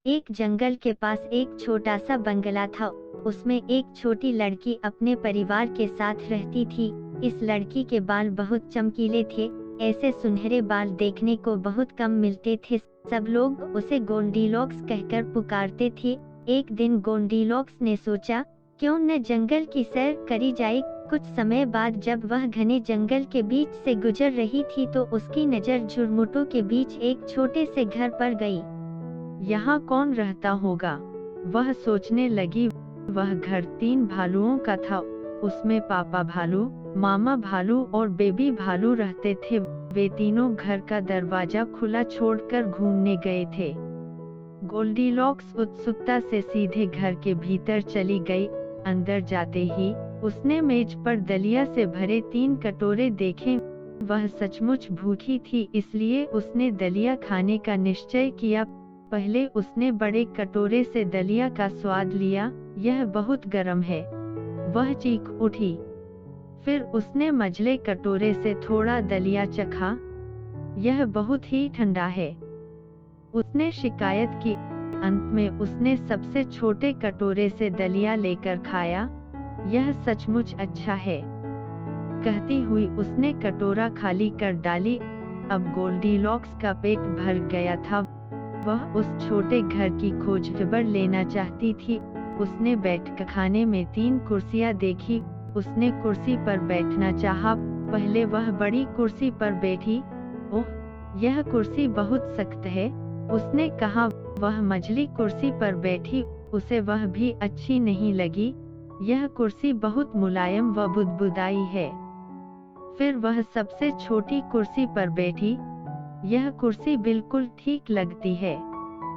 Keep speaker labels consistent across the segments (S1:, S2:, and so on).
S1: एक जंगल के पास एक छोटा सा बंगला था। उसमें एक छोटी लड़की अपने परिवार के साथ रहती थी। इस लड़की के बाल बहुत चमकीले थे। ऐसे सुनहरे बाल देखने को बहुत कम मिलते थे। सब लोग उसे गोल्डीलॉक्स कहकर पुकारते थे। एक दिन गोल्डीलॉक्स ने सोचा, क्यों न जंगल की सैर करी जाए। कुछ समय बाद जब वह घने जंगल के बीच से गुजर रही थी तो उसकी नज़र झुरमुटों के बीच एक छोटे से घर पर गई।
S2: यहाँ कौन रहता होगा, वह सोचने लगी। वह घर 3 भालुओं का था। उसमें पापा भालू, मामा भालू और बेबी भालू रहते थे। वे तीनों घर का दरवाजा खुला छोड़कर घूमने गए थे। गोल्डीलॉक्स उत्सुकता से सीधे घर के भीतर चली गई। अंदर जाते ही उसने मेज पर दलिया से भरे 3 कटोरे देखे। वह सचमुच भूखी थी, इसलिए उसने दलिया खाने का निश्चय किया। पहले उसने बड़े कटोरे से दलिया का स्वाद लिया। यह बहुत गर्म है, वह चीख उठी। फिर उसने मझले कटोरे से थोड़ा दलिया चखा। यह बहुत ही ठंडा है, उसने शिकायत की। अंत में उसने सबसे छोटे कटोरे से दलिया लेकर खाया। यह सचमुच अच्छा है, कहती हुई उसने कटोरा खाली कर डाली। अब गोल्डीलॉक्स का पेट भर गया था। वह उस छोटे घर की खोज खबर लेना चाहती थी। उसने बैठकर खाने में 3 कुर्सियां देखी। उसने कुर्सी पर बैठना चाहा। पहले वह बड़ी कुर्सी पर बैठी। ओह, यह कुर्सी बहुत सख्त है, उसने कहा। वह मझली कुर्सी पर बैठी। उसे वह भी अच्छी नहीं लगी। यह कुर्सी बहुत मुलायम व बुदबुदाई है। फिर वह सबसे छोटी कुर्सी पर बैठी। यह कुर्सी बिल्कुल ठीक लगती है,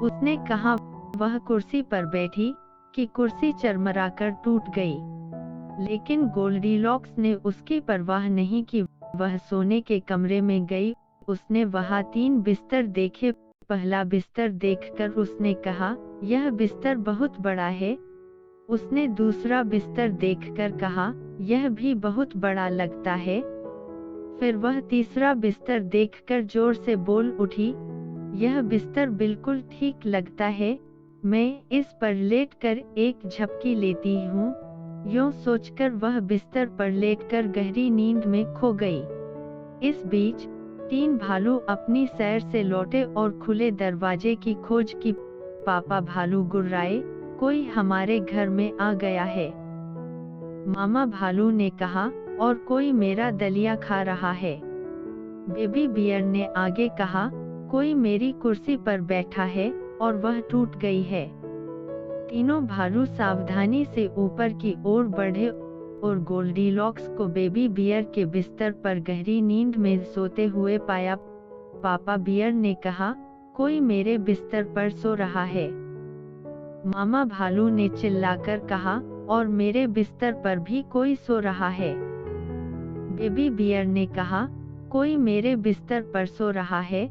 S2: उसने कहा। वह कुर्सी पर बैठी कि कुर्सी चरमराकर टूट गई। लेकिन गोल्डीलॉक्स ने उसकी परवाह नहीं की। वह सोने के कमरे में गई। उसने वहां 3 बिस्तर देखे। पहला बिस्तर देखकर उसने कहा, यह बिस्तर बहुत बड़ा है। उसने दूसरा बिस्तर देखकर कहा, यह भी बहुत बड़ा लगता है। फिर वह तीसरा बिस्तर देखकर जोर से बोल उठी, यह बिस्तर बिल्कुल ठीक लगता है। मैं इस पर लेटकर एक झपकी लेती हूँ। यूं सोचकर वह बिस्तर पर लेटकर गहरी नींद में खो गई। इस बीच 3 भालू अपनी सैर से लौटे और खुले दरवाजे की खोज की। पापा भालू गुर्राए, कोई हमारे घर में आ गया है। मामा भालू ने कहा, और कोई मेरा दलिया खा रहा है। बेबी बियर ने आगे कहा, कोई मेरी कुर्सी पर बैठा है और वह टूट गई है। तीनों भालू सावधानी से ऊपर की ओर बढ़े और गोल्डीलॉक्स को बेबी बियर के बिस्तर पर गहरी नींद में सोते हुए पाया। पापा बियर ने कहा, कोई मेरे बिस्तर पर सो रहा है। मामा भालू ने चिल्लाकर कहा, और मेरे बिस्तर पर भी कोई सो रहा है। बेबी बियर ने कहा, कोई मेरे बिस्तर पर सो रहा है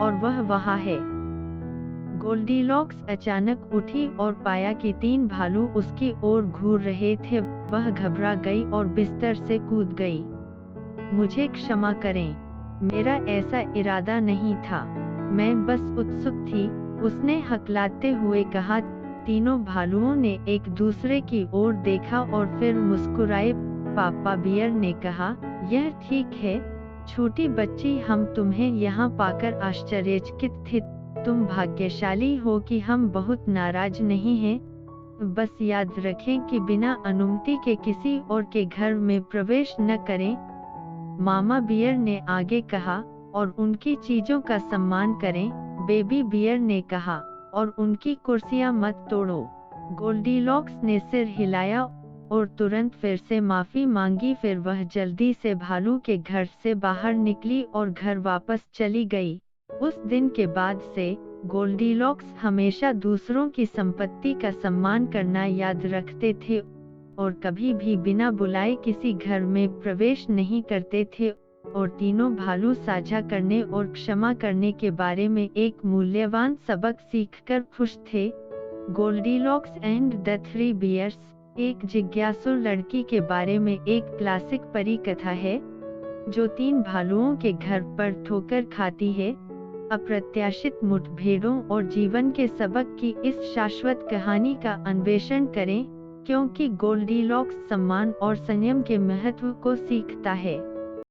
S2: और वह वहाँ है। गोल्डीलॉक्स अचानक उठी और पाया कि 3 भालू उसकी ओर घूर रहे थे। वह घबरा गई और बिस्तर से कूद गई। मुझे क्षमा करें, मेरा ऐसा इरादा नहीं था, मैं बस उत्सुक थी, उसने हकलाते हुए कहा। तीनों भालुओं ने एक दूसरे की ओर देखा और फिर मुस्कुराए। पापा बियर ने कहा, यह ठीक है छोटी बच्ची, हम तुम्हें यहाँ पाकर आश्चर्यचकित थे। तुम भाग्यशाली हो कि हम बहुत नाराज नहीं हैं। बस याद रखें कि बिना अनुमति के किसी और के घर में प्रवेश न करें। मामा बियर ने आगे कहा, और उनकी चीजों का सम्मान करें। बेबी बियर ने कहा, और उनकी कुर्सियां मत तोड़ो। गोल्डीलॉक्स ने सिर हिलाया और तुरंत फिर से माफी मांगी। फिर वह जल्दी से भालू के घर से बाहर निकली और घर वापस चली गई। उस दिन के बाद से गोल्डीलॉक्स हमेशा दूसरों की संपत्ति का सम्मान करना याद रखते थे और कभी भी बिना बुलाए किसी घर में प्रवेश नहीं करते थे। और तीनों भालू साझा करने और क्षमा करने के बारे में एक मूल्यवान सबक सीखकर खुश थे। गोल्डीलॉक्स एंड द 3 बियर्स एक जिज्ञासु लड़की के बारे में एक क्लासिक परी कथा है, जो 3 भालुओं के घर पर ठोकर खाती है। अप्रत्याशित मुठभेड़ों और जीवन के सबक की इस शाश्वत कहानी का अन्वेषण करें, क्योंकि गोल्डीलॉक्स सम्मान और संयम के महत्व को सीखता है।